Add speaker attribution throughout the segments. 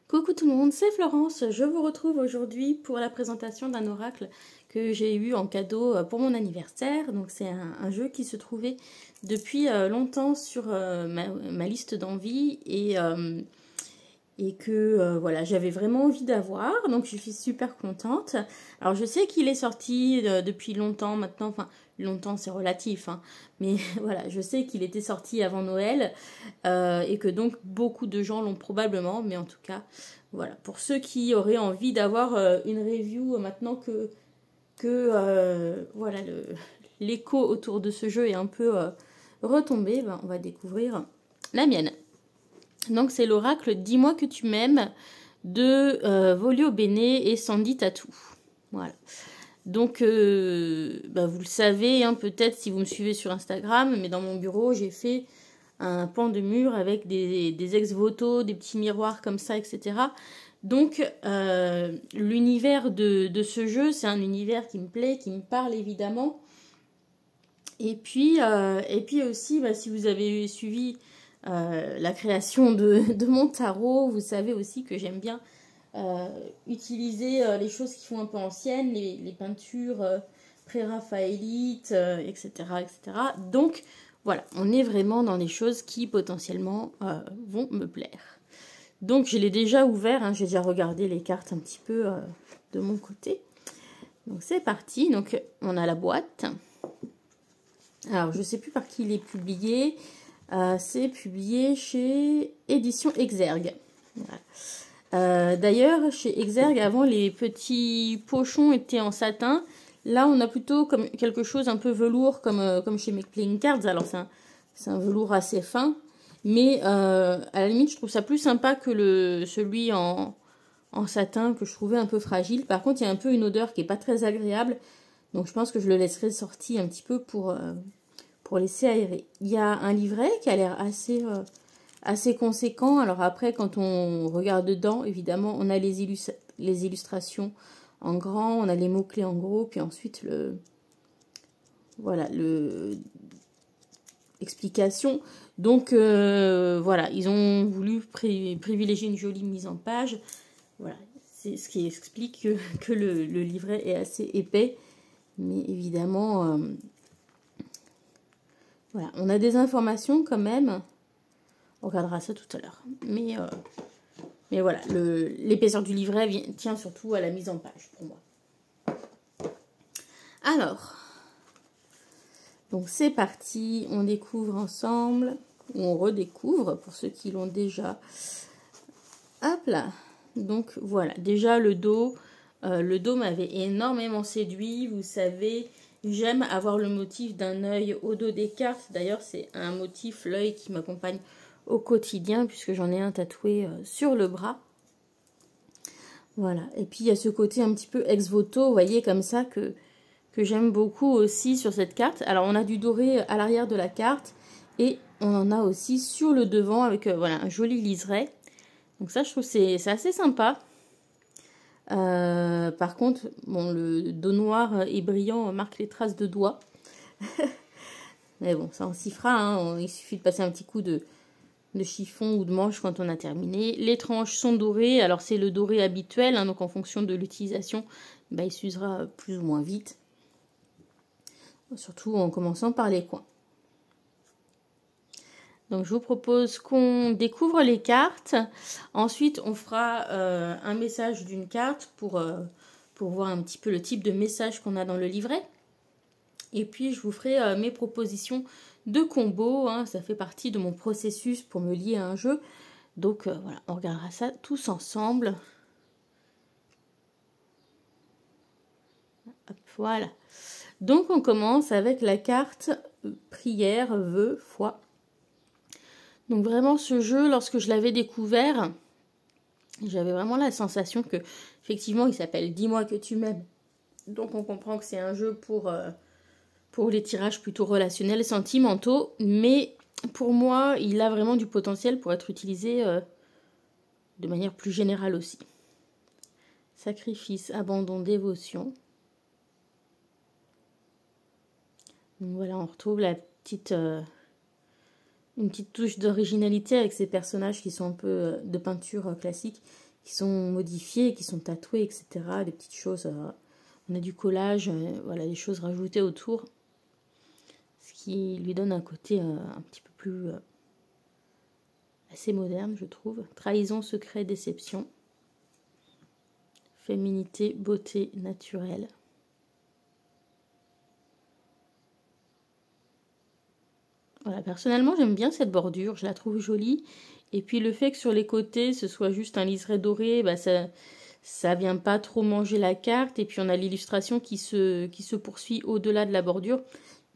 Speaker 1: Coucou tout le monde, c'est Florence. Je vous retrouve aujourd'hui pour la présentation d'un oracle que j'ai eu en cadeau pour mon anniversaire. Donc c'est un jeu qui se trouvait depuis longtemps sur ma liste d'envie et que voilà, j'avais vraiment envie d'avoir. Donc je suis super contente. Alors je sais qu'il est sorti depuis longtemps maintenant, enfin longtemps c'est relatif, hein, mais voilà, je sais qu'il était sorti avant Noël et que donc beaucoup de gens l'ont probablement, mais en tout cas, voilà, pour ceux qui auraient envie d'avoir une review maintenant que voilà, l'écho autour de ce jeu est un peu retombé, ben, on va découvrir la mienne. Donc c'est l'oracle Dis-moi que tu m'aimes de Volio Bene et Sandy Tattoo. Voilà. Donc, bah vous le savez, hein, peut-être si vous me suivez sur Instagram, mais dans mon bureau, j'ai fait un pan de mur avec des ex-voto, des petits miroirs comme ça, etc. Donc, l'univers de ce jeu, c'est un univers qui me plaît, qui me parle évidemment. Et puis aussi, bah, si vous avez suivi la création de mon tarot, vous savez aussi que j'aime bien utiliser les choses qui font un peu anciennes, les peintures pré-raphaélites, etc., etc. Donc, voilà, on est vraiment dans des choses qui potentiellement vont me plaire. Donc, je l'ai déjà ouvert, hein, j'ai déjà regardé les cartes un petit peu de mon côté. Donc, c'est parti. Donc, on a la boîte. Alors, je ne sais plus par qui il est publié. C'est publié chez Édition Exergue. Voilà. D'ailleurs, chez Exergue, avant, les petits pochons étaient en satin. Là, on a plutôt comme quelque chose un peu velours, comme chez Make Playing Cards. Alors, c'est un velours assez fin. Mais à la limite, je trouve ça plus sympa que celui en satin, que je trouvais un peu fragile. Par contre, il y a un peu une odeur qui n'est pas très agréable. Donc, je pense que je le laisserai sortir un petit peu pour laisser aérer. Il y a un livret qui a l'air assez conséquent. Alors après, quand on regarde dedans, évidemment, on a les illustrations en grand, on a les mots-clés en gros, puis ensuite l'explication. Donc voilà, ils ont voulu privilégier une jolie mise en page. Voilà, c'est ce qui explique que le livret est assez épais. Mais évidemment, voilà, on a des informations quand même. On regardera ça tout à l'heure. Mais voilà, l'épaisseur du livret tient surtout à la mise en page pour moi. Alors, donc c'est parti. On découvre ensemble, ou on redécouvre pour ceux qui l'ont déjà. Hop là. Donc voilà, déjà le dos. Le dos m'avait énormément séduit. Vous savez, j'aime avoir le motif d'un œil au dos des cartes. D'ailleurs, c'est un motif, l'œil, qui m'accompagne au quotidien, puisque j'en ai un tatoué sur le bras. Voilà, et puis il y a ce côté un petit peu ex-voto, vous voyez, comme ça, que j'aime beaucoup aussi sur cette carte. Alors, on a du doré à l'arrière de la carte, et on en a aussi sur le devant, avec voilà, un joli liseré. Donc ça, je trouve que c'est assez sympa. Par contre, bon, le dos noir et brillant marque les traces de doigts. Mais bon, ça on s'y fera, hein. Il suffit de passer un petit coup de chiffon ou de manche quand on a terminé. Les tranches sont dorées, alors c'est le doré habituel, hein, donc en fonction de l'utilisation, bah, il s'usera plus ou moins vite. Surtout en commençant par les coins. Donc je vous propose qu'on découvre les cartes. Ensuite, on fera un message d'une carte pour voir un petit peu le type de message qu'on a dans le livret. Et puis, je vous ferai mes propositions de combos, hein. Ça fait partie de mon processus pour me lier à un jeu. Donc, voilà, on regardera ça tous ensemble. Hop, voilà. Donc, on commence avec la carte prière, vœu, foi. Donc, vraiment, ce jeu, lorsque je l'avais découvert, j'avais vraiment la sensation que, effectivement, il s'appelle Dis-moi que tu m'aimes. Donc, on comprend que c'est un jeu pour les tirages plutôt relationnels et sentimentaux, mais pour moi, il a vraiment du potentiel pour être utilisé de manière plus générale aussi. Sacrifice, abandon, dévotion. Donc voilà, on retrouve une petite touche d'originalité avec ces personnages qui sont un peu de peinture classique, sont modifiés, qui sont tatoués, etc. Des petites choses, on a du collage, voilà, des choses rajoutées autour. Ce qui lui donne un côté un petit peu plus assez moderne, je trouve. Trahison, secret, déception. Féminité, beauté naturelle. Voilà, personnellement, j'aime bien cette bordure, je la trouve jolie. Et puis le fait que sur les côtés, ce soit juste un liseré doré, bah ça vient pas trop manger la carte. Et puis on a l'illustration qui se poursuit au-delà de la bordure.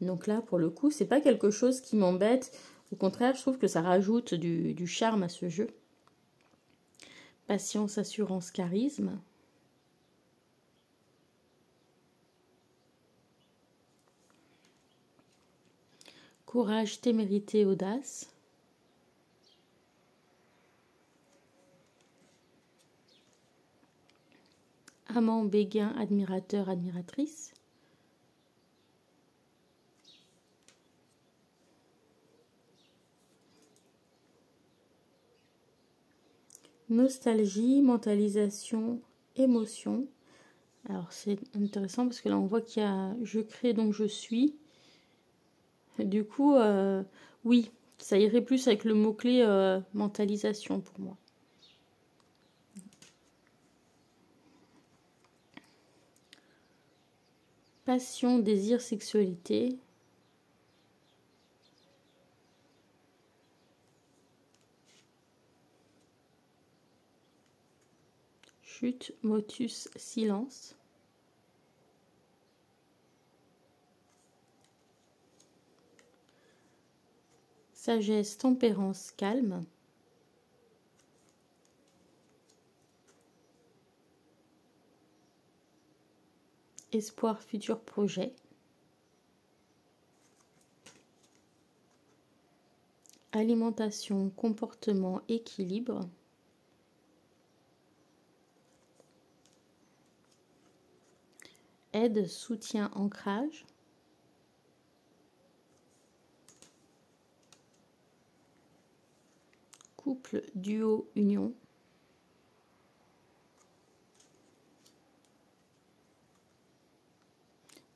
Speaker 1: Donc là, pour le coup, c'est pas quelque chose qui m'embête. Au contraire, je trouve que ça rajoute du charme à ce jeu. Patience, assurance, charisme. Courage, témérité, audace. Amant, béguin, admirateur, admiratrice. Nostalgie, mentalisation, émotion. Alors c'est intéressant parce que là on voit qu'il y a je crée donc je suis. Du coup, oui, ça irait plus avec le mot-clé mentalisation pour moi. Passion, désir, sexualité. Chute, motus, silence. Sagesse, tempérance, calme. Espoir, futur projet. Alimentation, comportement, équilibre. Aide, soutien, ancrage. Couple, duo, union.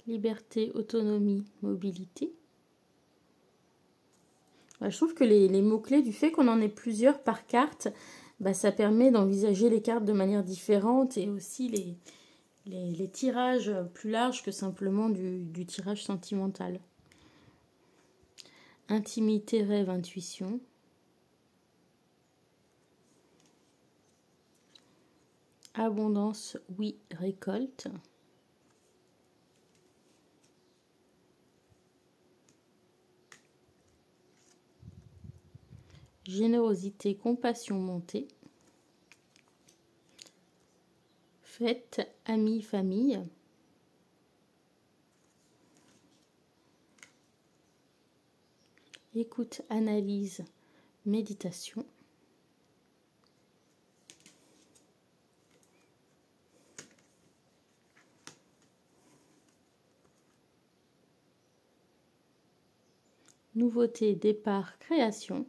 Speaker 1: Liberté, autonomie, mobilité. Je trouve que les mots-clés, du fait qu'on en ait plusieurs par carte, bah, ça permet d'envisager les cartes de manière différente et aussi les tirages plus larges que simplement du tirage sentimental. Intimité, rêve, intuition. Abondance, oui, récolte. Générosité, compassion, montée. Fête, amis, famille. Écoute, analyse, méditation. Nouveauté, départ, création.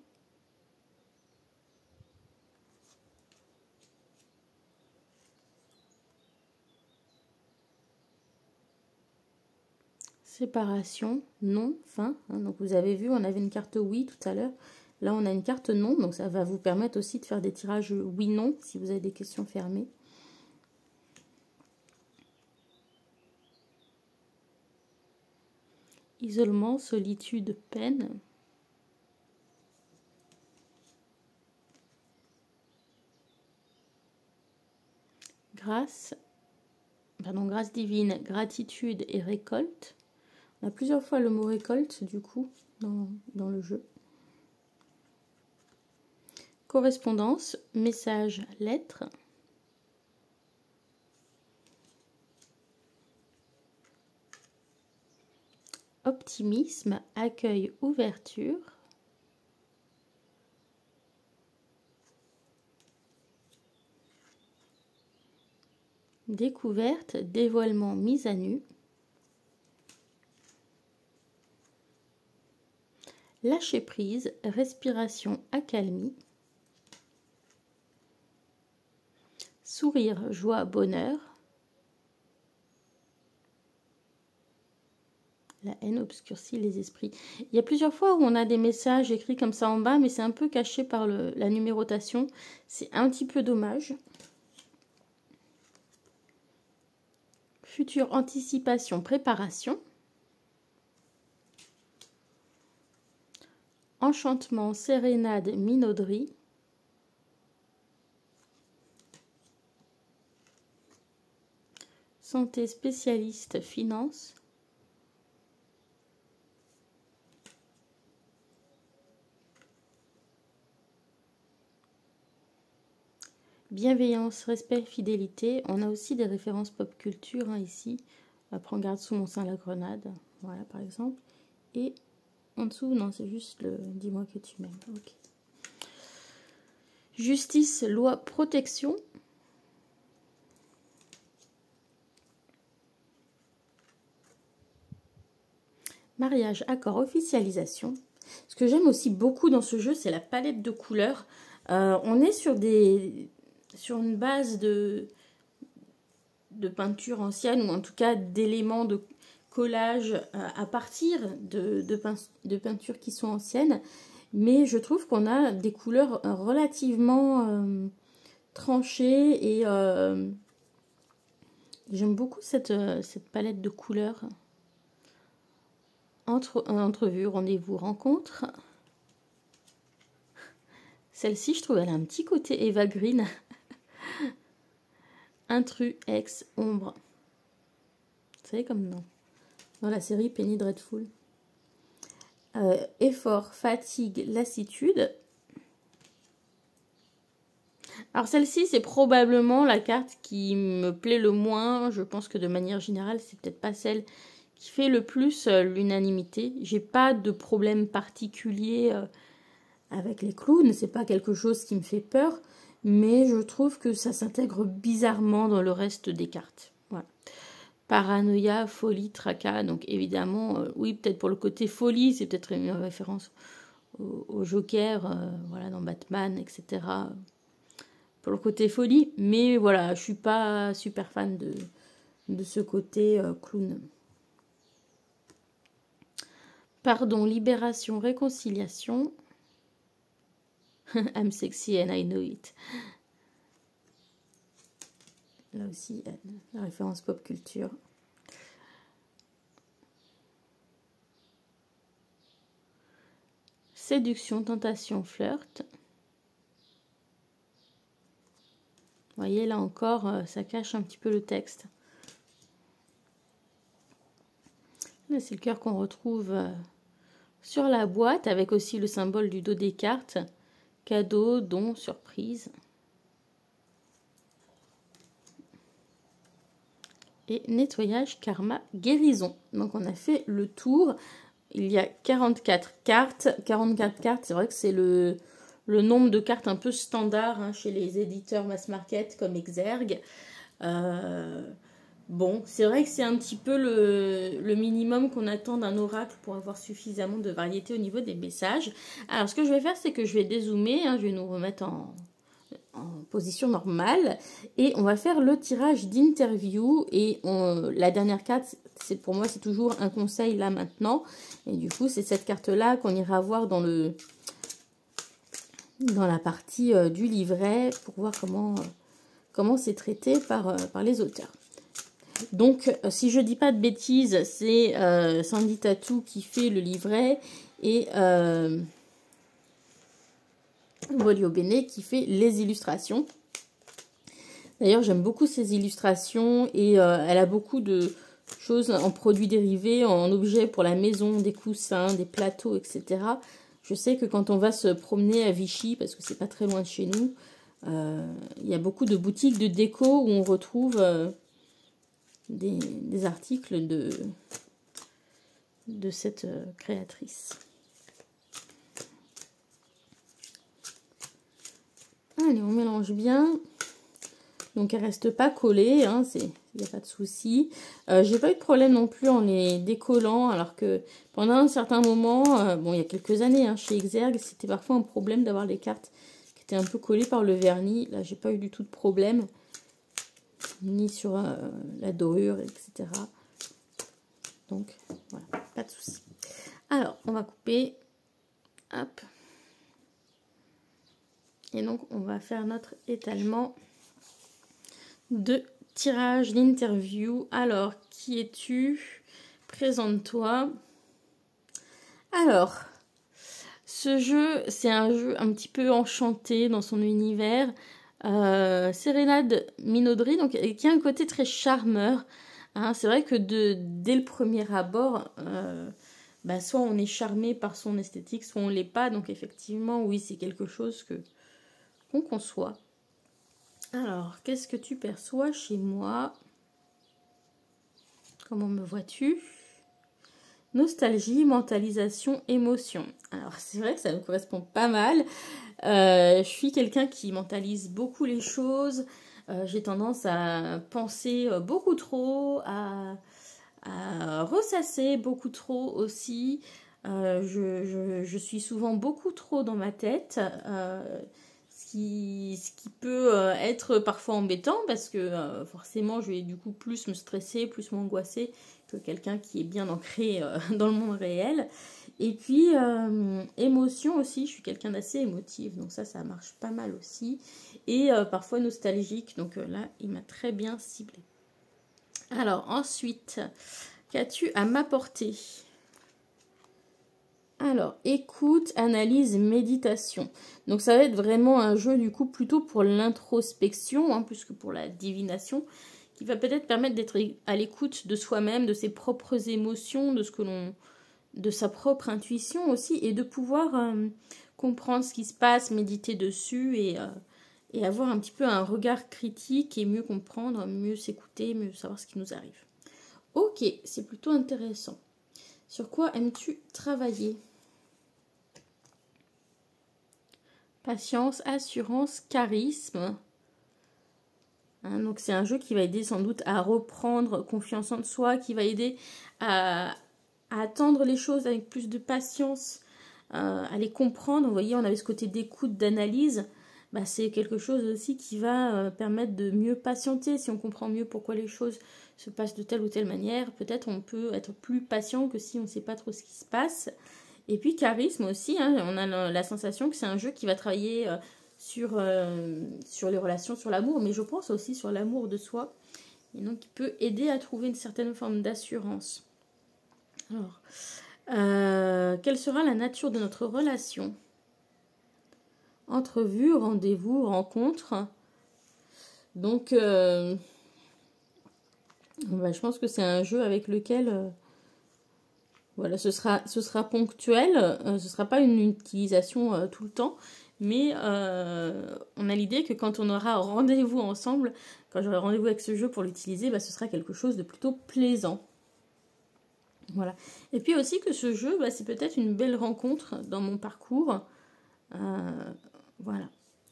Speaker 1: Séparation, non, fin. Donc vous avez vu, on avait une carte oui tout à l'heure. Là, on a une carte non. Donc ça va vous permettre aussi de faire des tirages oui-non si vous avez des questions fermées. Isolement, solitude, peine. Grâce divine, gratitude et récolte. On a plusieurs fois le mot récolte, du coup, dans le jeu. Correspondance, message, lettre. Optimisme, accueil, ouverture. Découverte, dévoilement, mise à nu. Lâcher prise, respiration, accalmie. Sourire, joie, bonheur. La haine obscurcit les esprits. Il y a plusieurs fois où on a des messages écrits comme ça en bas, mais c'est un peu caché par la numérotation. C'est un petit peu dommage. Future anticipation, préparation. Enchantement, sérénade, minauderie. Santé, spécialiste, finance. Bienveillance, respect, fidélité. On a aussi des références pop culture hein, ici. Prends garde sous mon sein la grenade. Voilà par exemple. Et en dessous, non, c'est juste le dis-moi que tu m'aimes. Ok. Justice, loi, protection. Mariage, accord, officialisation. Ce que j'aime aussi beaucoup dans ce jeu, c'est la palette de couleurs. On est sur une base de peinture ancienne, ou en tout cas d'éléments de collage à partir de peintures qui sont anciennes. Mais je trouve qu'on a des couleurs relativement tranchées et j'aime beaucoup cette palette de couleurs. Entrevue, rendez-vous, rencontre. Celle-ci, je trouve, elle a un petit côté Eva Green. Intrus, ex, ombre. Vous savez comme dans la série Penny Dreadful. Effort, fatigue, lassitude. Alors celle-ci, c'est probablement la carte qui me plaît le moins. Je pense que de manière générale, c'est peut-être pas celle qui fait le plus l'unanimité. J'ai pas de problème particulier avec les clowns. C'est pas quelque chose qui me fait peur. Mais je trouve que ça s'intègre bizarrement dans le reste des cartes. Voilà. Paranoïa, folie, tracas. Donc évidemment, oui, peut-être pour le côté folie, c'est peut-être une référence au Joker, voilà, dans Batman, etc. Pour le côté folie. Mais voilà, je suis pas super fan de ce côté clown. Pardon, libération, réconciliation. I'm sexy and I know it. Là aussi, la référence pop culture. Séduction, tentation, flirt. Vous voyez, là encore, ça cache un petit peu le texte. Là, c'est le cœur qu'on retrouve sur la boîte, avec aussi le symbole du dos des cartes. Cadeau, don, surprise. Et nettoyage, karma, guérison. Donc on a fait le tour. Il y a 44 cartes. 44 cartes, c'est vrai que c'est le nombre de cartes un peu standard hein, chez les éditeurs mass market comme Exergue. Bon, c'est vrai que c'est un petit peu le minimum qu'on attend d'un oracle pour avoir suffisamment de variété au niveau des messages. Alors ce que je vais faire, c'est que je vais dézoomer, hein, je vais nous remettre en position normale et on va faire le tirage d'interview et la dernière carte, pour moi c'est toujours un conseil là maintenant et du coup c'est cette carte là qu'on ira voir dans la partie du livret pour voir comment c'est traité par les auteurs. Donc si je dis pas de bêtises, c'est Sandy Tattoo qui fait le livret et Volio Bene qui fait les illustrations. D'ailleurs, j'aime beaucoup ces illustrations et elle a beaucoup de choses en produits dérivés, en objets pour la maison, des coussins, des plateaux, etc. Je sais que quand on va se promener à Vichy, parce que c'est pas très loin de chez nous, il y a beaucoup de boutiques de déco où on retrouve des articles de cette créatrice. Allez, on mélange bien. Donc, elle reste pas collée, hein, il n'y a pas de souci. J'ai pas eu de problème non plus en les décollant, alors que pendant un certain moment, bon, il y a quelques années, hein, chez Exergue, c'était parfois un problème d'avoir les cartes qui étaient un peu collées par le vernis. Là, j'ai pas eu du tout de problème. ni sur la dorure, etc. Donc, voilà, pas de souci. Alors, on va couper. Hop. Et donc, on va faire notre étalement de tirage d'interview. Alors, qui es-tu? Présente-toi. Alors, ce jeu, c'est un jeu un petit peu enchanté dans son univers. Sérénade Minaudry, donc, qui a un côté très charmeur. Hein, c'est vrai que dès le premier abord, soit on est charmé par son esthétique, soit on l'est pas. Donc effectivement, oui, c'est quelque chose qu'on conçoit. Alors, qu'est-ce que tu perçois chez moi? Comment me vois-tu? Nostalgie, mentalisation, émotion. Alors, c'est vrai que ça me correspond pas mal. Je suis quelqu'un qui mentalise beaucoup les choses. J'ai tendance à penser beaucoup trop, à ressasser beaucoup trop aussi. Je suis souvent beaucoup trop dans ma tête. Ce qui peut être parfois embêtant parce que forcément je vais du coup plus me stresser, plus m'angoisser que quelqu'un qui est bien ancré dans le monde réel. Et puis émotion aussi, je suis quelqu'un d'assez émotif, donc ça marche pas mal aussi. Et parfois nostalgique, donc là il m'a très bien ciblé. Alors ensuite, qu'as-tu à m'apporter? Alors, écoute, analyse, méditation. Donc ça va être vraiment un jeu du coup plutôt pour l'introspection, hein, plus que pour la divination, qui va peut-être permettre d'être à l'écoute de soi-même, de ses propres émotions, de sa propre intuition aussi, et de pouvoir comprendre ce qui se passe, méditer dessus et avoir un petit peu un regard critique et mieux comprendre, mieux s'écouter, mieux savoir ce qui nous arrive. Ok, c'est plutôt intéressant. Sur quoi aimes-tu travailler? Patience, assurance, charisme. Hein, donc c'est un jeu qui va aider sans doute à reprendre confiance en soi, qui va aider à attendre les choses avec plus de patience, à les comprendre. Vous voyez, on avait ce côté d'écoute, d'analyse. Bah, c'est quelque chose aussi qui va permettre de mieux patienter. Si on comprend mieux pourquoi les choses se passent de telle ou telle manière, peut-être on peut être plus patient que si on ne sait pas trop ce qui se passe. Et puis charisme aussi, hein, on a la sensation que c'est un jeu qui va travailler sur les relations, sur l'amour, mais je pense aussi sur l'amour de soi. Et donc il peut aider à trouver une certaine forme d'assurance. Alors, quelle sera la nature de notre relation? Entrevue, rendez-vous, rencontre. Donc, je pense que c'est un jeu avec lequel, voilà, ce sera ponctuel. Ce ne sera pas une utilisation tout le temps. Mais on a l'idée que quand on aura rendez-vous ensemble, quand j'aurai rendez-vous avec ce jeu pour l'utiliser, ce sera quelque chose de plutôt plaisant. Voilà. Et puis aussi que ce jeu, c'est peut-être une belle rencontre dans mon parcours. Voilà.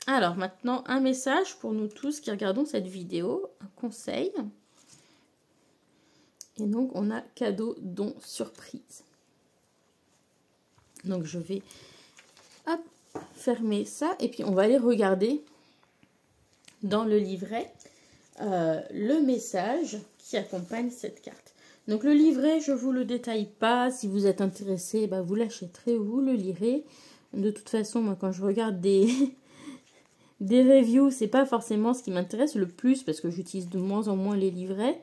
Speaker 1: Alors maintenant, un message pour nous tous qui regardons cette vidéo, un conseil. Et donc, on a cadeau, don, surprise. Donc, je vais fermer ça. Et puis, on va aller regarder dans le livret le message qui accompagne cette carte. Donc, le livret, je ne vous le détaille pas. Si vous êtes intéressé, vous l'achèterez, vous le lirez. De toute façon, moi, quand je regarde des reviews, c'est pas forcément ce qui m'intéresse le plus parce que j'utilise de moins en moins les livrets.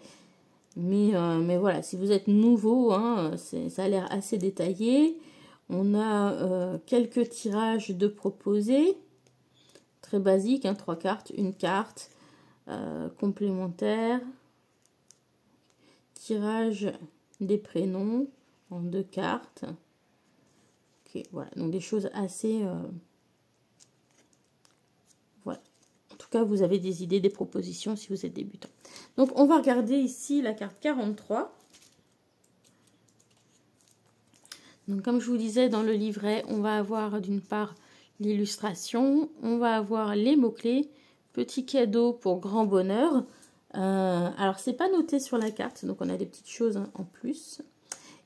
Speaker 1: Mais voilà, si vous êtes nouveau, hein, ça a l'air assez détaillé. On a quelques tirages de proposés. Très basique, hein, 3 cartes, une carte complémentaire. Tirage des prénoms en 2 cartes. Ok, voilà, donc des choses assez... voilà. En tout cas, vous avez des idées, des propositions si vous êtes débutant. Donc, on va regarder ici la carte 43. Donc, comme je vous disais, dans le livret, on va avoir d'une part l'illustration, on va avoir les mots-clés, petit cadeau pour grand bonheur. Alors, c'est pas noté sur la carte, donc on a des petites choses en plus.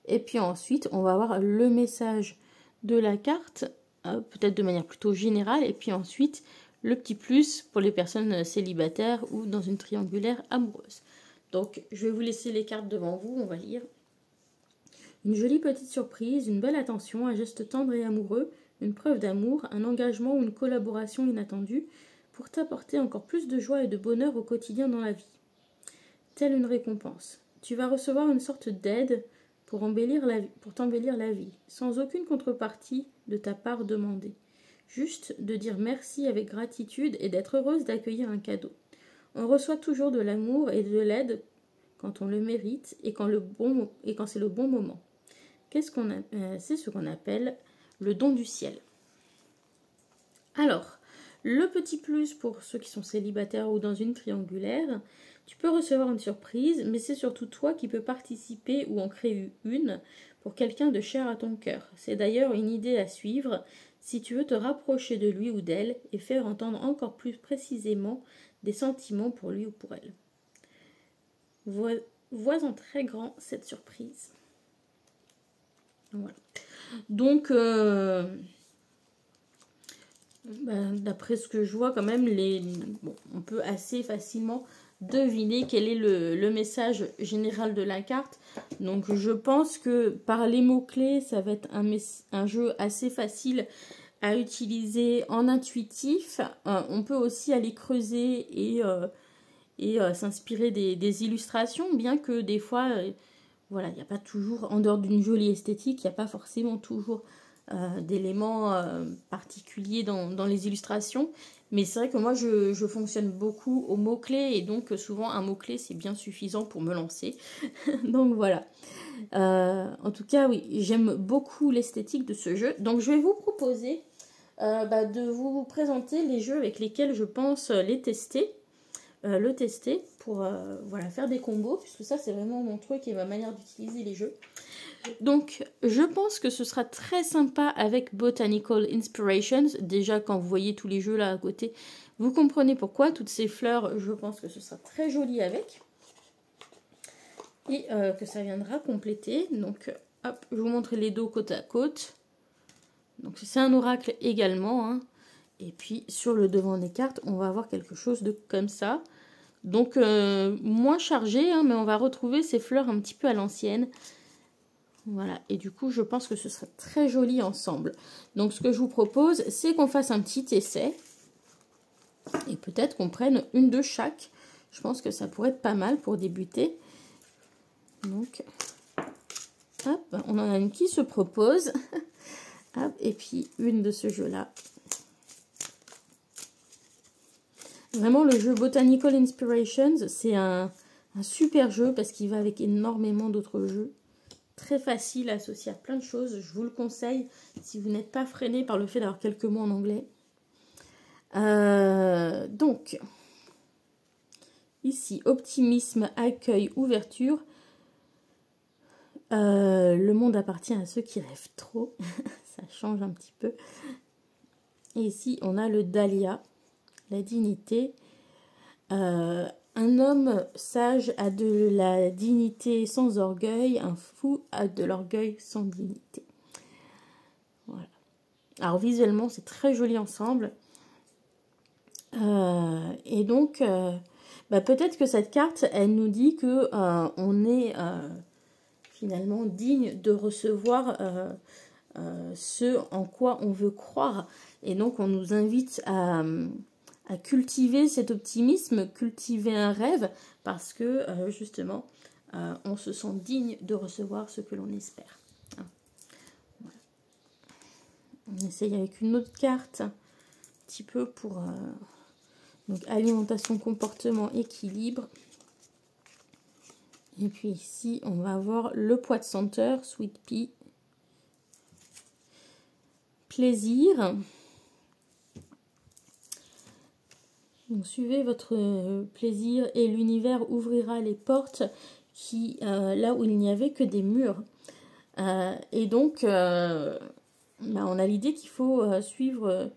Speaker 1: Et puis ensuite, on va avoir le message de la carte, peut-être de manière plutôt générale, et puis ensuite le petit plus pour les personnes célibataires ou dans une triangulaire amoureuse. Donc, je vais vous laisser les cartes devant vous, on va lire. Une jolie petite surprise, une belle attention, un geste tendre et amoureux, une preuve d'amour, un engagement ou une collaboration inattendue pour t'apporter encore plus de joie et de bonheur au quotidien dans la vie. Telle une récompense. Tu vas recevoir une sorte d'aide pour t'embellir la vie, sans aucune contrepartie de ta part demandée. Juste de dire merci avec gratitude et d'être heureuse d'accueillir un cadeau. On reçoit toujours de l'amour et de l'aide quand on le mérite et quand c'est le bon moment. C'est ce qu'on appelle le don du ciel. Alors, le petit plus pour ceux qui sont célibataires ou dans une triangulaire, tu peux recevoir une surprise, mais c'est surtout toi qui peux participer ou en créer une pour quelqu'un de cher à ton cœur. C'est d'ailleurs une idée à suivre si tu veux te rapprocher de lui ou d'elle et faire entendre encore plus précisément des sentiments pour lui ou pour elle. Vois en très grand cette surprise. Voilà. Donc, d'après ce que je vois quand même, on peut assez facilement deviner quel est le message général de la carte. Donc je pense que par les mots-clés, ça va être un jeu assez facile à utiliser en intuitif. On peut aussi aller creuser et s'inspirer des illustrations, bien que des fois, voilà, il n'y a pas toujours, en dehors d'une jolie esthétique, il n'y a pas forcément toujours d'éléments particuliers dans les illustrations. Mais c'est vrai que moi, je fonctionne beaucoup aux mots-clés et donc souvent un mot-clé, c'est bien suffisant pour me lancer. Donc voilà. En tout cas, oui, j'aime beaucoup l'esthétique de ce jeu. Donc je vais vous proposer de vous présenter les jeux avec lesquels je pense le tester pour voilà, faire des combos, puisque ça, c'est vraiment mon truc et ma manière d'utiliser les jeux. Donc, je pense que ce sera très sympa avec Botanical Inspirations. Déjà, quand vous voyez tous les jeux là à côté, vous comprenez pourquoi. Toutes ces fleurs, je pense que ce sera très joli avec. Et que ça viendra compléter. Donc, hop, je vous montre les dos côte à côte. Donc, c'est un oracle également. Hein. Et puis, sur le devant des cartes, on va avoir quelque chose de comme ça. Donc, moins chargé, hein, mais on va retrouver ces fleurs un petit peu à l'ancienne. Voilà, et du coup, je pense que ce serait très joli ensemble. Donc, ce que je vous propose, c'est qu'on fasse un petit essai. Et peut-être qu'on prenne une de chaque. Je pense que ça pourrait être pas mal pour débuter. Donc, hop, on en a une qui se propose. Hop, et puis une de ce jeu-là. Vraiment, le jeu Botanical Inspirations, c'est un super jeu parce qu'il va avec énormément d'autres jeux. Très facile à associer à plein de choses. Je vous le conseille si vous n'êtes pas freiné par le fait d'avoir quelques mots en anglais. Donc, ici, optimisme, accueil, ouverture. Le monde appartient à ceux qui rêvent trop. Ça change un petit peu. Et ici, on a le dahlia, la dignité. Un homme sage a de la dignité sans orgueil, un fou a de l'orgueil sans dignité. Voilà. Alors visuellement, c'est très joli ensemble. Et donc, peut-être que cette carte, elle nous dit que on est finalement digne de recevoir ce en quoi on veut croire. Et donc, on nous invite à cultiver cet optimisme, cultiver un rêve, parce que justement, on se sent digne de recevoir ce que l'on espère. Hein. Voilà. On essaye avec une autre carte, un petit peu pour donc alimentation, comportement, équilibre. Et puis ici, on va avoir le poids de senteur, Sweet Pea, plaisir. Donc, suivez votre plaisir et l'univers ouvrira les portes là où il n'y avait que des murs. Et donc, on a l'idée qu'il faut suivre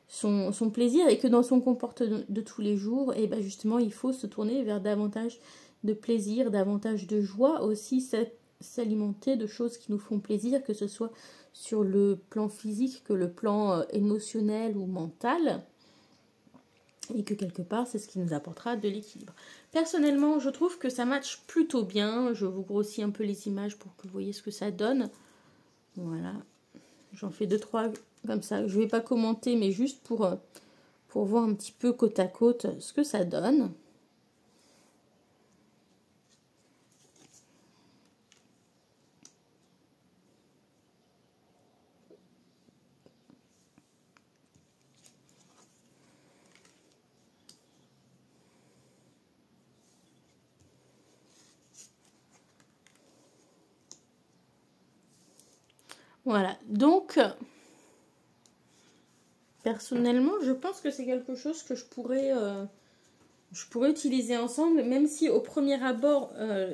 Speaker 1: son plaisir et que dans son comportement de tous les jours, et justement, il faut se tourner vers davantage de plaisir, davantage de joie, aussi s'alimenter de choses qui nous font plaisir, que ce soit sur le plan physique que le plan émotionnel ou mental.
Speaker 2: et que quelque part, c'est ce qui nous apportera de l'équilibre. Personnellement, je trouve que ça matche plutôt bien. Je vous grossis un peu les images pour que vous voyez ce que ça donne. Voilà. J'en fais 2-3 comme ça. Je ne vais pas commenter, mais juste pour voir un petit peu côte à côte ce que ça donne. Voilà, donc personnellement, je pense que c'est quelque chose que je pourrais utiliser ensemble, même si au premier abord,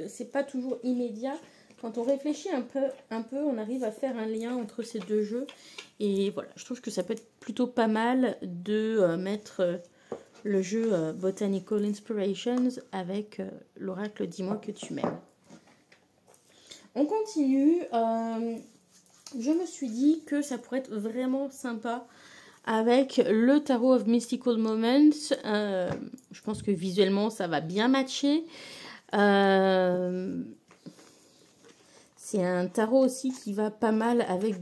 Speaker 2: c'est pas toujours immédiat. Quand on réfléchit un peu, on arrive à faire un lien entre ces deux jeux. Et voilà, je trouve que ça peut être plutôt pas mal de mettre le jeu Botanical Inspirations avec l'oracle Dis-moi que tu m'aimes. On continue. Je me suis dit que ça pourrait être vraiment sympa avec le Tarot of Mystical Moments. Je pense que visuellement, ça va bien matcher. C'est un tarot aussi qui va pas mal avec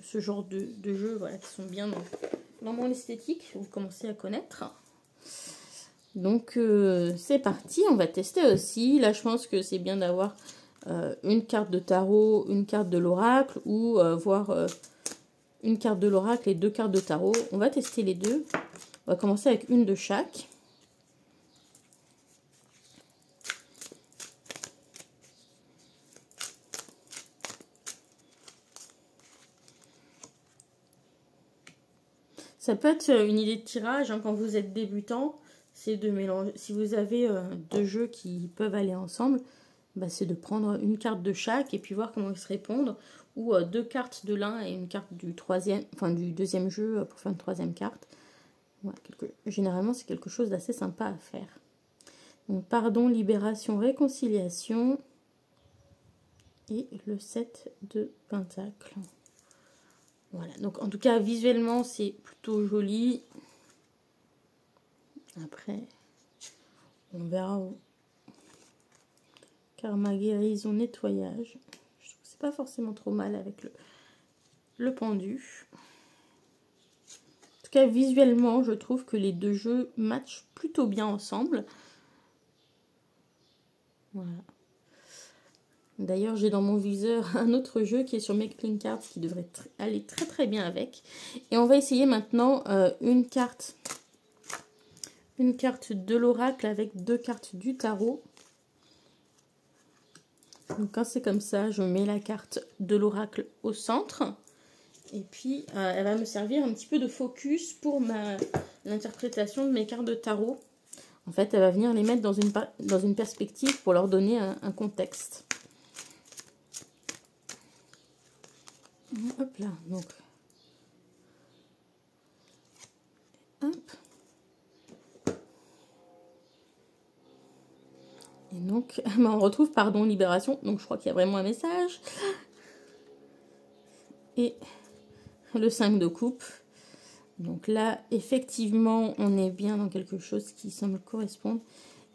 Speaker 2: ce genre de jeux, voilà, qui sont bien dans mon esthétique. Vous commencez à connaître. Donc, c'est parti. On va tester aussi. Là, je pense que c'est bien d'avoir une carte de tarot, une carte de l'oracle ou voir une carte de l'oracle et 2 cartes de tarot. On va tester les deux. On va commencer avec une de chaque. Ça peut être une idée de tirage hein, quand vous êtes débutant. C'est de mélanger. Si vous avez 2 jeux qui peuvent aller ensemble, bah, c'est de prendre une carte de chaque et puis voir comment ils se répondent. Ou 2 cartes de l'un et une carte du deuxième jeu pour faire une 3e carte. Voilà, généralement, c'est quelque chose d'assez sympa à faire. Donc, pardon, libération, réconciliation. Et le 7 de pentacles. Voilà, donc en tout cas, visuellement, c'est plutôt joli. Après, on verra où. Karma, guérison, nettoyage. Je trouve que c'est pas forcément trop mal avec le pendu. En tout cas, visuellement, je trouve que les deux jeux matchent plutôt bien ensemble. Voilà. D'ailleurs, j'ai dans mon viseur un autre jeu qui est sur Make Playing Cards qui devrait aller très très bien avec. Et on va essayer maintenant une carte de l'oracle avec 2 cartes du tarot. Donc quand c'est comme ça, je mets la carte de l'oracle au centre. Et puis, elle va me servir un petit peu de focus pour l'interprétation de mes cartes de tarot. En fait, elle va venir les mettre dans une perspective pour leur donner un contexte. Hop là, donc. Hop. Et donc, on retrouve, pardon, libération. Donc, je crois qu'il y a vraiment un message. Et le 5 de coupe. Donc là, effectivement, on est bien dans quelque chose qui semble correspondre.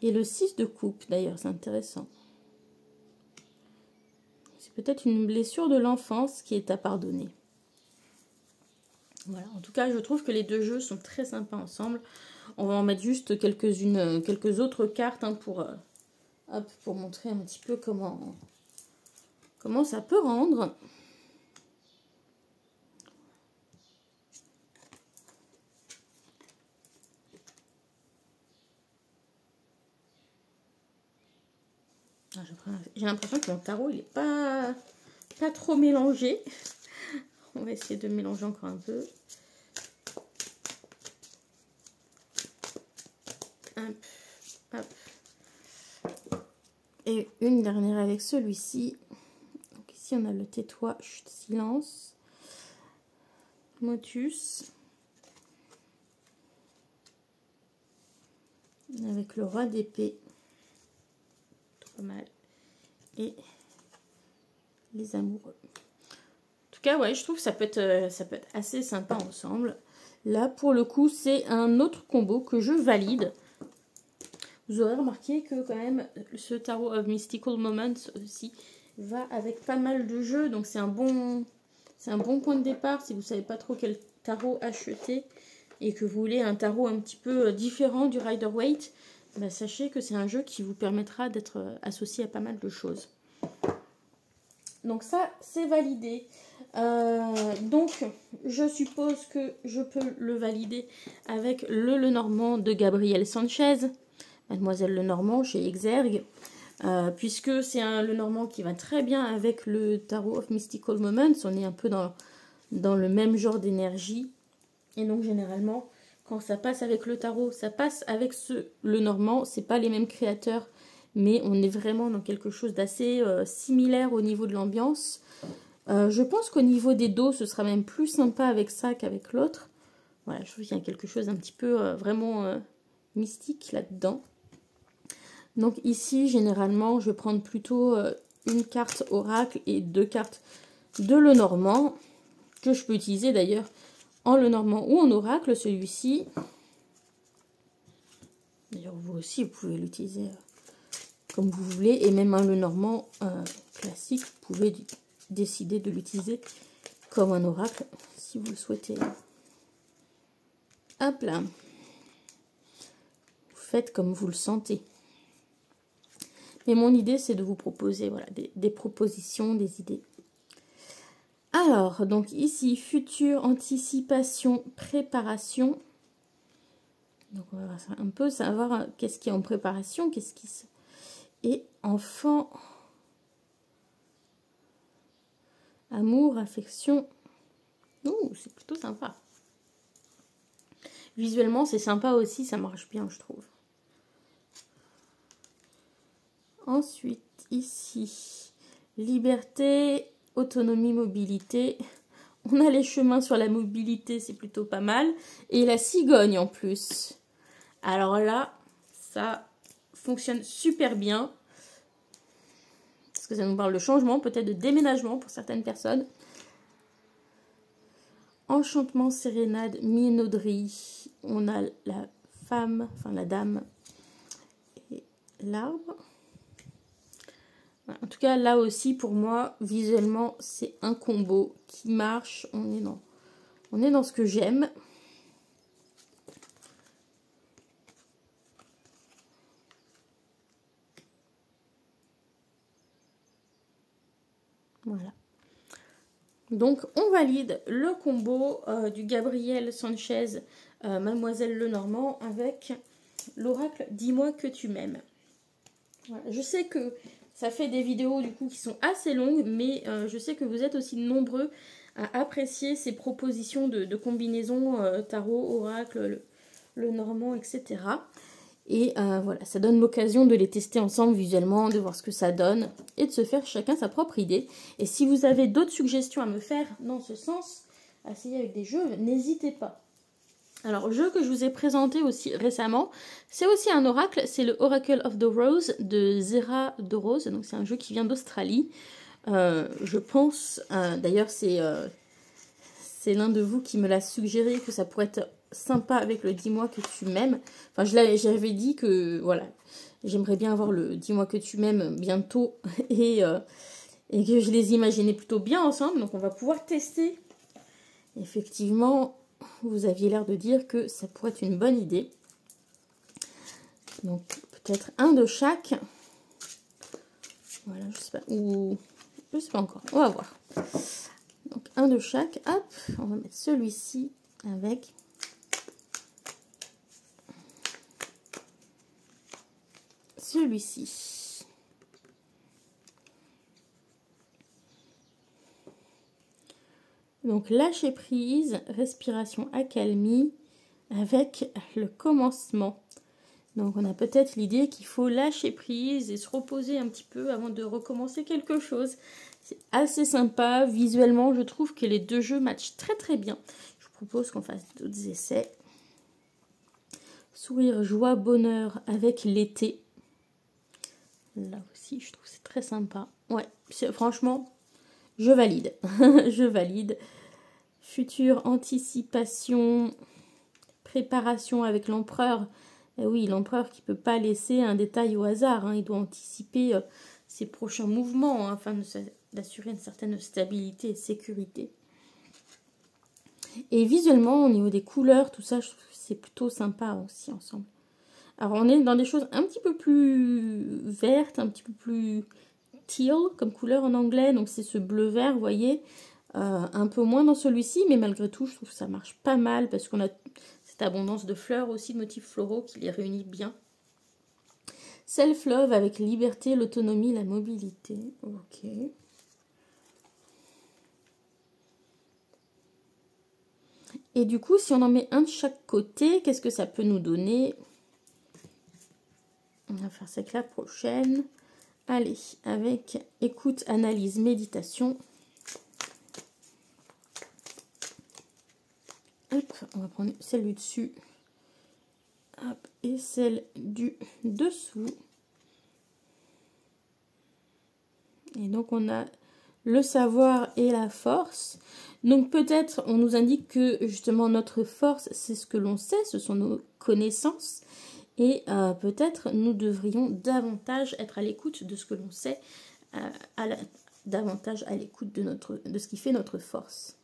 Speaker 2: Et le 6 de coupe, d'ailleurs, c'est intéressant. C'est peut-être une blessure de l'enfance qui est à pardonner. Voilà, en tout cas, je trouve que les deux jeux sont très sympas ensemble. On va en mettre juste quelques autres cartes hein, pour montrer un petit peu comment ça peut rendre. J'ai l'impression que mon tarot, il n'est pas trop mélangé. On va essayer de mélanger encore un peu. Hop, hop. Et une dernière avec celui-ci. Donc ici, on a le tais-toi, chut, silence. Motus. Avec le roi d'épée. Pas mal. Et les amoureux. En tout cas, ouais, je trouve que ça peut être assez sympa ensemble.
Speaker 1: Là, pour le coup, c'est un autre combo que je valide. Vous aurez remarqué que quand même, ce Tarot of Mystical Moments aussi va avec pas mal de jeux. Donc c'est un bon point de départ si vous ne savez pas trop quel tarot acheter et que vous voulez un tarot un petit peu différent du Rider-Waite. Bah, sachez que c'est un jeu qui vous permettra d'être associé à pas mal de choses. Donc ça, c'est validé. Donc, je suppose que je peux le valider avec le Lenormand de Gabriel Sanchez, Mademoiselle Lenormand chez Exergue, puisque c'est un Lenormand qui va très bien avec le Tarot of Mystical Moments. On est un peu dans le même genre d'énergie. Et donc, généralement, quand ça passe avec le tarot, ça passe avec ce Lenormand. C'est pas les mêmes créateurs, mais on est vraiment dans quelque chose d'assez similaire au niveau de l'ambiance. Je pense qu'au niveau des dos, ce sera même plus sympa avec ça qu'avec l'autre. Voilà, je trouve qu'il y a quelque chose un petit peu vraiment mystique là-dedans. Donc ici, généralement, je vais prendre plutôt une carte oracle et 2 cartes de Lenormand, que je peux utiliser d'ailleurs en Lenormand ou en oracle, celui-ci. D'ailleurs, vous aussi, vous pouvez l'utiliser comme vous voulez. Et même un Lenormand classique, vous pouvez décider de l'utiliser comme un oracle si vous le souhaitez. Hop là. Vous faites comme vous le sentez. Mais mon idée, c'est de vous proposer voilà, des propositions, des idées. Alors, donc ici, futur, anticipation, préparation. Donc, on va un peu savoir qu'est-ce qui est en préparation, qu'est-ce qui se... Et enfant, amour, affection. Ouh, c'est plutôt sympa. Visuellement, c'est sympa aussi, ça marche bien, je trouve. Ensuite, ici, liberté, autonomie, mobilité. On a les chemins sur la mobilité, c'est plutôt pas mal. Et la cigogne en plus. Alors là, ça fonctionne super bien. Parce que ça nous parle de changement, peut-être de déménagement pour certaines personnes. Enchantement, sérénade, minauderie. On a la femme, enfin la dame et l'arbre. En tout cas, là aussi, pour moi, visuellement, c'est un combo qui marche. On est dans ce que j'aime. Voilà. Donc, on valide le combo du Gabriel Sanchez, Mademoiselle Lenormand, avec l'oracle « Dis-moi que tu m'aimes ». Voilà. Je sais que ça fait des vidéos du coup qui sont assez longues, mais je sais que vous êtes aussi nombreux à apprécier ces propositions de combinaisons tarot, oracle, le normand, etc. Et voilà, ça donne l'occasion de les tester ensemble visuellement, de voir ce que ça donne et de se faire chacun sa propre idée. Et si vous avez d'autres suggestions à me faire dans ce sens, à essayer avec des jeux, n'hésitez pas. Alors, le jeu que je vous ai présenté aussi récemment, c'est aussi un oracle, c'est le Oracle of the Rose de Zera de Rose. Donc, c'est un jeu qui vient d'Australie. Je pense, d'ailleurs, c'est l'un de vous qui me l'a suggéré que ça pourrait être sympa avec le Dis-moi que tu m'aimes. Enfin, j'avais dit que, voilà, j'aimerais bien avoir le Dis-moi que tu m'aimes bientôt et que je les imaginais plutôt bien ensemble. Donc, on va pouvoir tester. Effectivement, vous aviez l'air de dire que ça pourrait être une bonne idée. Donc, peut-être un de chaque. Voilà, je sais pas. Ou je sais pas encore. On va voir. Donc, un de chaque. Hop, on va mettre celui-ci avec celui-ci. Donc, lâcher prise, respiration, accalmie avec le commencement. Donc, on a peut-être l'idée qu'il faut lâcher prise et se reposer un petit peu avant de recommencer quelque chose. C'est assez sympa. Visuellement, je trouve que les deux jeux matchent très très bien. Je vous propose qu'on fasse d'autres essais. Sourire, joie, bonheur avec l'été. Là aussi, je trouve que c'est très sympa. Ouais, franchement, je valide. Je valide. Future anticipation. préparation avec l'empereur. Et oui, l'empereur qui ne peut pas laisser un détail au hasard. Hein, il doit anticiper ses prochains mouvements hein, afin d'assurer une certaine stabilité et sécurité. Et visuellement, au niveau des couleurs, tout ça, je trouve que c'est plutôt sympa aussi ensemble. Alors, on est dans des choses un petit peu plus vertes, un petit peu plus teal comme couleur en anglais. Donc, c'est ce bleu-vert, vous voyez. Un peu moins dans celui-ci, mais malgré tout, je trouve que ça marche pas mal parce qu'on a cette abondance de fleurs aussi, de motifs floraux qui les réunit bien. Self-love avec liberté, l'autonomie, la mobilité. Ok. Et du coup, si on en met un de chaque côté, qu'est-ce que ça peut nous donner? On va faire ça avec la prochaine. Allez, avec écoute, analyse, méditation. Hop, on va prendre celle du dessus. Hop, et celle du dessous. Et donc, on a le savoir et la force. Donc, peut-être, on nous indique que, justement, notre force, c'est ce que l'on sait, ce sont nos connaissances. Et peut-être, nous devrions davantage être à l'écoute de ce que l'on sait, davantage à l'écoute de ce qui fait notre force.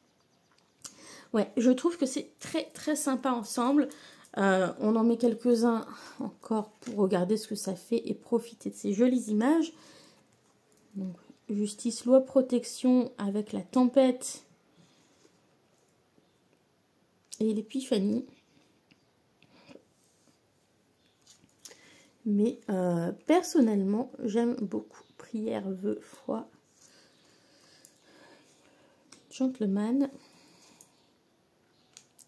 Speaker 1: Ouais, je trouve que c'est très, très sympa ensemble. On en met quelques-uns encore pour regarder ce que ça fait et profiter de ces jolies images. Donc, justice, loi, protection avec la tempête et l'épiphanie. Mais personnellement, j'aime beaucoup prière, vœu, foi, gentleman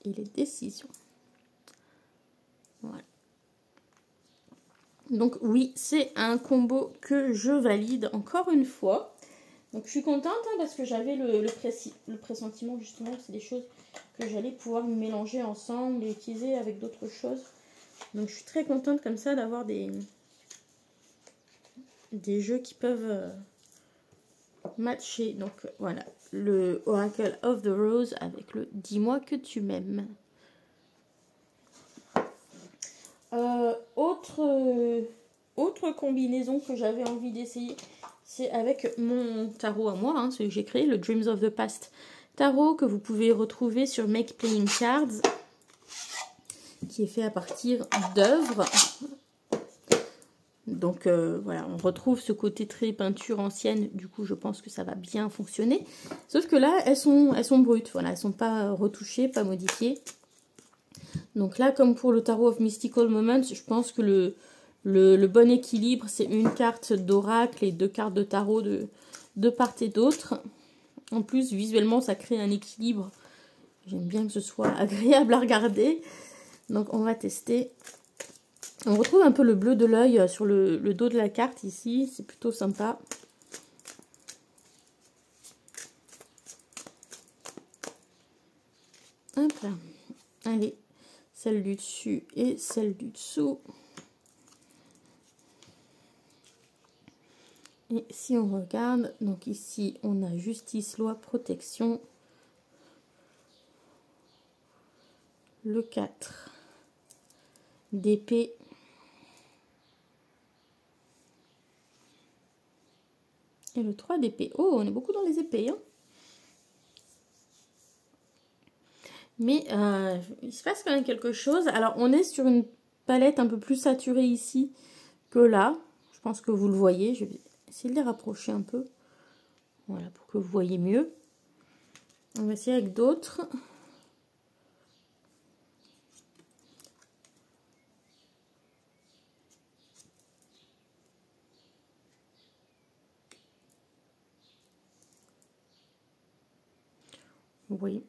Speaker 1: et les décisions. Voilà. Donc oui, c'est un combo que je valide encore une fois. Donc je suis contente hein, parce que j'avais le pressentiment justement que c'est des choses que j'allais pouvoir mélanger ensemble et utiliser avec d'autres choses. Donc je suis très contente comme ça d'avoir des jeux qui peuvent matcher. Donc voilà, le Oracle of the Rose avec le Dis-moi que tu m'aimes. Autre combinaison que j'avais envie d'essayer, c'est avec mon tarot à moi, hein, celui que j'ai créé, le Dreams of the Past tarot, que vous pouvez retrouver sur Make Playing Cards, qui est fait à partir d'œuvres. Donc voilà, on retrouve ce côté très peinture ancienne, du coup je pense que ça va bien fonctionner. Sauf que là, elles sont brutes, voilà, elles ne sont pas retouchées, pas modifiées. Donc là, comme pour le Tarot of Mystical Moments, je pense que le bon équilibre, c'est une carte d'oracle et 2 cartes de tarot de part et d'autre. En plus, visuellement, ça crée un équilibre. J'aime bien que ce soit agréable à regarder. Donc, on va tester. On retrouve un peu le bleu de l'œil sur le dos de la carte ici. C'est plutôt sympa. Hop là. Allez. Celle du dessus et celle du dessous. Et si on regarde, donc ici on a justice, loi, protection. Le 4 d'épée. Et le 3 d'épée. Oh, on est beaucoup dans les épées. Hein. Mais il se passe quand même quelque chose. Alors, on est sur une palette un peu plus saturée ici que là. Je pense que vous le voyez. Je vais essayer de les rapprocher un peu. Voilà, pour que vous voyez mieux. On va essayer avec d'autres. Vous voyez.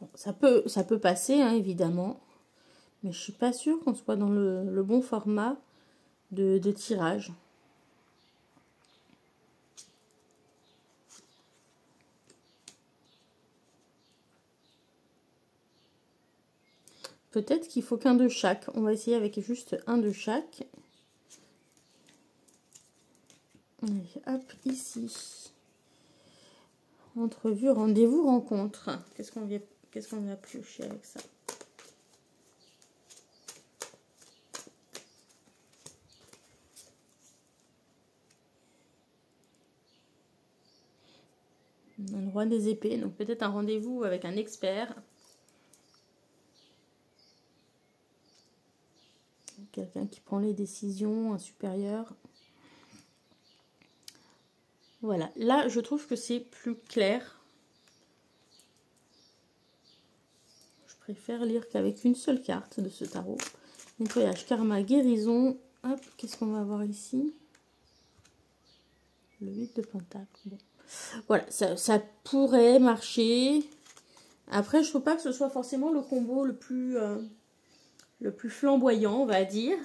Speaker 1: Bon, ça peut passer, hein, évidemment. Mais je suis pas sûre qu'on soit dans le bon format de tirage. Peut-être qu'il faut qu'un de chaque. On va essayer avec juste un de chaque. Allez, hop, ici. Entrevue, rendez-vous, rencontre. Qu'est-ce qu'on va piocher avec ça? Le roi des épées, donc peut-être un rendez-vous avec un expert. Quelqu'un qui prend les décisions, un supérieur. Voilà, là je trouve que c'est plus clair. Je préfère lire qu'avec une seule carte de ce tarot. Nettoyage, karma, guérison. Hop, qu'est-ce qu'on va avoir ici? Le 8 de pentacle. Bon. Voilà, ça pourrait marcher. Après, je ne trouve pas que ce soit forcément le combo le plus flamboyant, on va dire.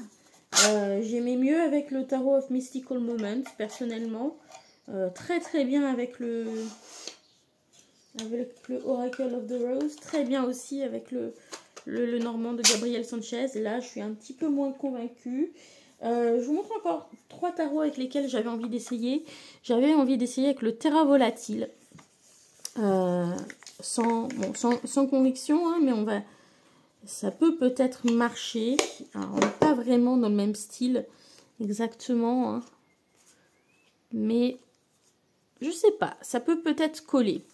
Speaker 1: J'aimais mieux avec le Tarot of Mystical Moments, personnellement. Très très bien avec le Oracle of the Rose. Très bien aussi avec le Normand de Gabriel Sanchez. Là, je suis un petit peu moins convaincue. Je vous montre encore 3 tarots avec lesquels j'avais envie d'essayer. J'avais envie d'essayer avec le Terra Volatile. Sans conviction, hein, mais ça peut peut-être marcher. Alors, on n'est pas vraiment dans le même style exactement, hein, mais je sais pas, ça peut peut-être coller.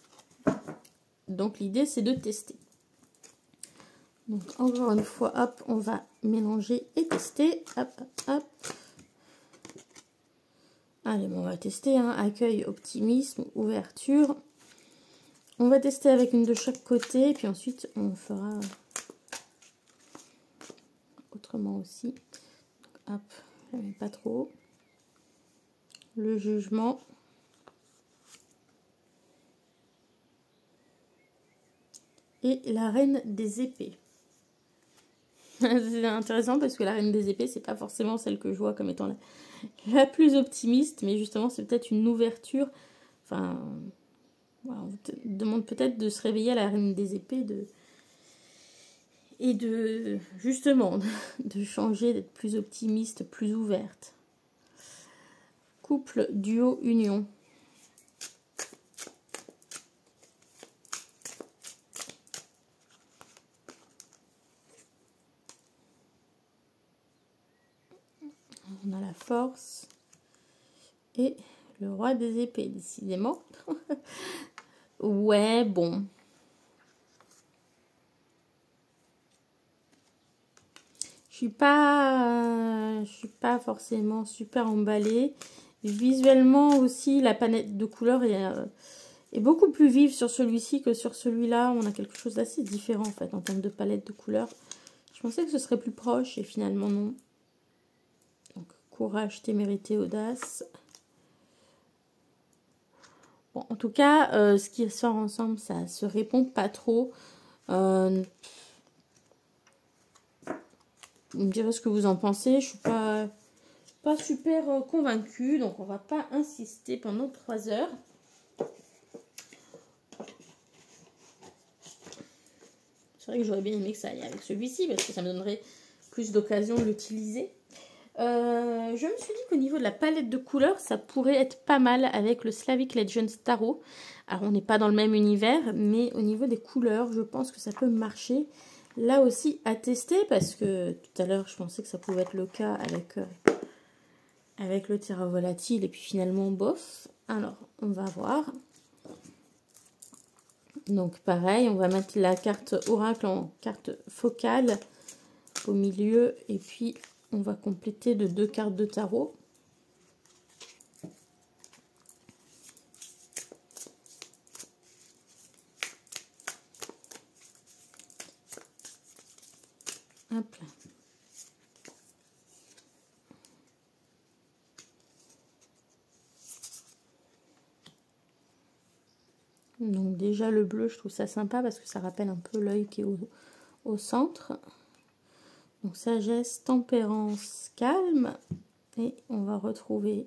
Speaker 1: Donc l'idée c'est de tester. Donc encore une fois, hop, on va mélanger et tester. Hop, hop, hop. Allez, bon, on va tester, hein. Accueil, optimisme, ouverture. On va tester avec une de chaque côté, puis ensuite on fera autrement aussi. Donc, hop, je ne mets pas trop. Le jugement. Et la reine des épées. C'est intéressant parce que la reine des épées, c'est pas forcément celle que je vois comme étant la plus optimiste, mais justement, c'est peut-être une ouverture. Enfin, voilà, on vous demande peut-être de se réveiller à la reine des épées et de justement de changer, d'être plus optimiste, plus ouverte. Couple, duo, union. On a la force et le roi des épées, décidément. Ouais, bon. Je suis pas forcément super emballée. Visuellement aussi, la palette de couleurs est beaucoup plus vive sur celui-ci que sur celui-là. On a quelque chose d'assez différent en fait en termes de palette de couleurs. Je pensais que ce serait plus proche et finalement non. Donc courage, témérité, audace. Bon, en tout cas, ce qui sort ensemble, ça se répond pas trop. Vous me direz ce que vous en pensez. Je suis pas super convaincue, donc on va pas insister pendant 3 heures. C'est vrai que j'aurais bien aimé que ça aille avec celui-ci parce que ça me donnerait plus d'occasion de l'utiliser. Je me suis dit qu'au niveau de la palette de couleurs, ça pourrait être pas mal avec le Slavic Legends Tarot. Alors, on n'est pas dans le même univers, mais au niveau des couleurs, je pense que ça peut marcher. Là aussi, à tester, parce que tout à l'heure, je pensais que ça pouvait être le cas avec le Terra Volatile, et puis finalement, bof. Alors, on va voir. Donc, pareil, on va mettre la carte Oracle en carte focale au milieu, et puis on va compléter de 2 cartes de tarot. Hop là. Donc déjà le bleu, je trouve ça sympa parce que ça rappelle un peu l'œil qui est au centre. Donc sagesse, tempérance, calme. Et on va retrouver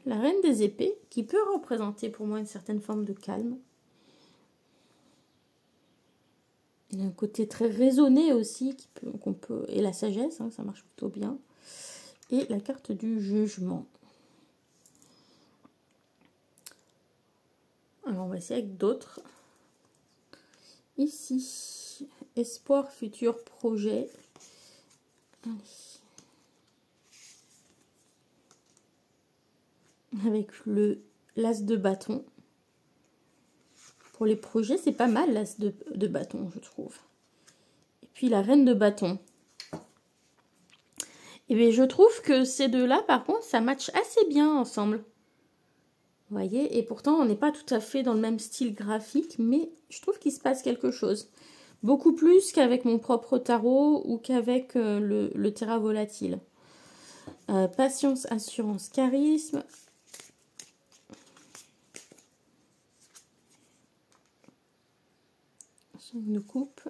Speaker 1: la reine des épées qui peut représenter pour moi une certaine forme de calme. Il y a un côté très raisonné aussi et la sagesse, hein, ça marche plutôt bien. Et la carte du jugement. Alors on va essayer avec d'autres. Ici, espoir, futur, projet. Allez. avec l'as de bâton. Pour les projets, c'est pas mal l'as de bâton, je trouve. Et puis la reine de bâton. Et bien, je trouve que ces deux-là, par contre, ça match assez bien ensemble. Vous voyez, et pourtant, on n'est pas tout à fait dans le même style graphique, mais je trouve qu'il se passe quelque chose. Beaucoup plus qu'avec mon propre tarot ou qu'avec le Terra Volatile. Patience, assurance, charisme. Cinq de coupe.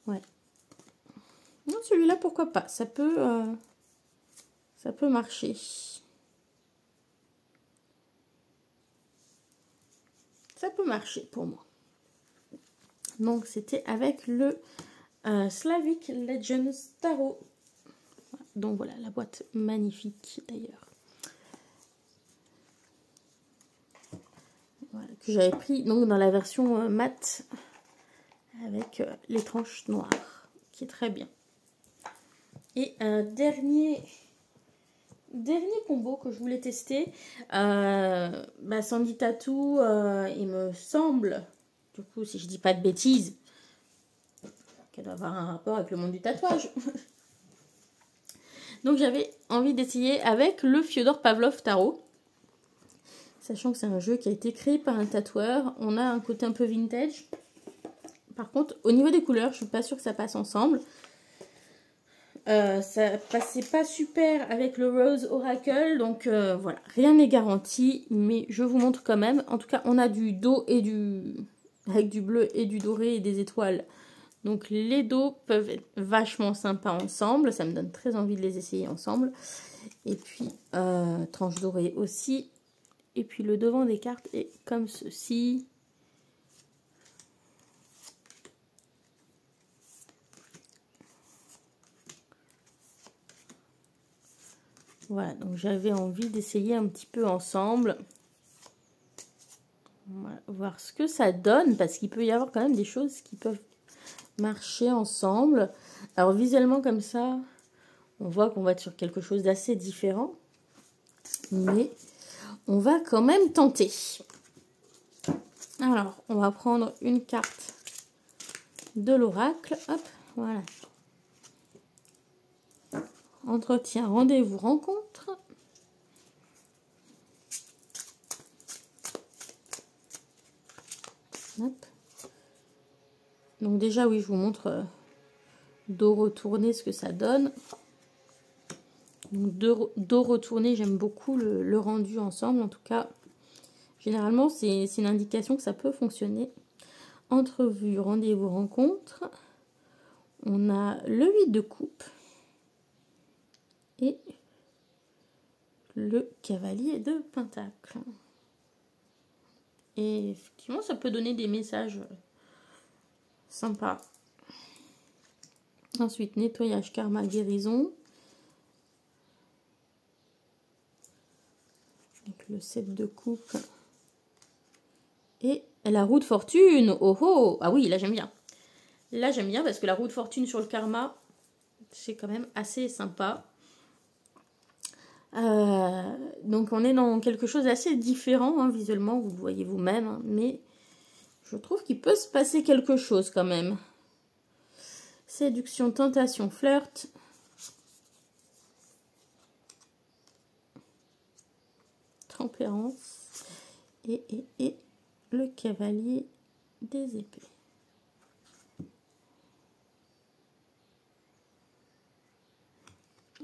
Speaker 1: Ouais. Non, celui-là, pourquoi pas. Ça peut marcher. Ça peut marcher pour moi. Donc, c'était avec le Slavic Legends Tarot. Donc, voilà, la boîte magnifique d'ailleurs. Voilà, que j'avais pris donc dans la version mat avec les tranches noires, qui est très bien. Et dernier combo que je voulais tester, Sandy Tattoo, il me semble, du coup, si je dis pas de bêtises, qu'elle doit avoir un rapport avec le monde du tatouage. Donc j'avais envie d'essayer avec le Fyodor Pavlov Tarot. Sachant que c'est un jeu qui a été créé par un tatoueur. On a un côté un peu vintage. Par contre, au niveau des couleurs, je suis pas sûre que ça passe ensemble. Ça passait pas super avec le Rose Oracle. Donc voilà, rien n'est garanti. Mais je vous montre quand même. En tout cas, on a du dos et avec du bleu et du doré et des étoiles. Donc les dos peuvent être vachement sympas ensemble. Ça me donne très envie de les essayer ensemble. Et puis, tranche dorée aussi. Et puis le devant des cartes est comme ceci. Voilà, donc j'avais envie d'essayer un petit peu ensemble. Voilà, voir ce que ça donne, parce qu'il peut y avoir quand même des choses qui peuvent marcher ensemble. Alors visuellement comme ça, on voit qu'on va être sur quelque chose d'assez différent. Mais on va quand même tenter. Alors, on va prendre une carte de l'oracle. Hop, voilà. Entretien, rendez-vous, rencontre. Hop. Donc déjà, oui, je vous montre dos retourné, ce que ça donne. Donc, dos retourné, j'aime beaucoup le rendu ensemble. En tout cas, généralement, c'est une indication que ça peut fonctionner. Entrevue, rendez-vous, rencontre. On a le 8 de coupe. Et le cavalier de pentacle. Et effectivement, ça peut donner des messages sympas. Ensuite, nettoyage, karma, guérison. Donc, le 7 de coupe. Et la roue de fortune. Oh oh! Ah oui, là j'aime bien. Là j'aime bien parce que la roue de fortune sur le karma, c'est quand même assez sympa. Donc on est dans quelque chose d'assez différent, hein, visuellement, vous le voyez vous-même, hein, mais je trouve qu'il peut se passer quelque chose quand même. Séduction, tentation, flirt. Tempérance. Et le cavalier des épées.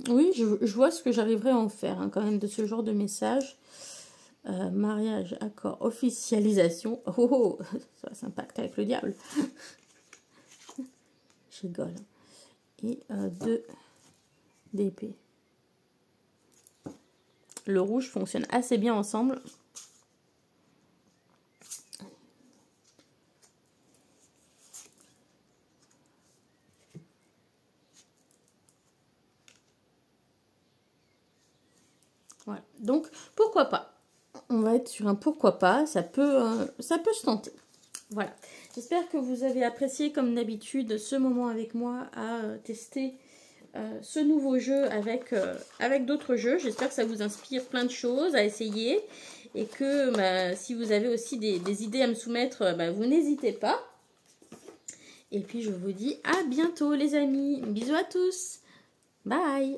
Speaker 1: Oui, je vois ce que j'arriverai à en faire, hein, quand même, de ce genre de message. Mariage, accord, officialisation. Oh, oh, ça s'impacte avec le diable. Je rigole. Et 2 d'épée. Le rouge fonctionne assez bien ensemble. Voilà. Donc, pourquoi pas? On va être sur un pourquoi pas. Ça peut se tenter. Voilà, j'espère que vous avez apprécié comme d'habitude ce moment avec moi à tester ce nouveau jeu avec d'autres jeux. J'espère que ça vous inspire plein de choses à essayer et que si vous avez aussi des idées à me soumettre, vous n'hésitez pas. Et puis je vous dis à bientôt les amis. Bisous à tous. Bye.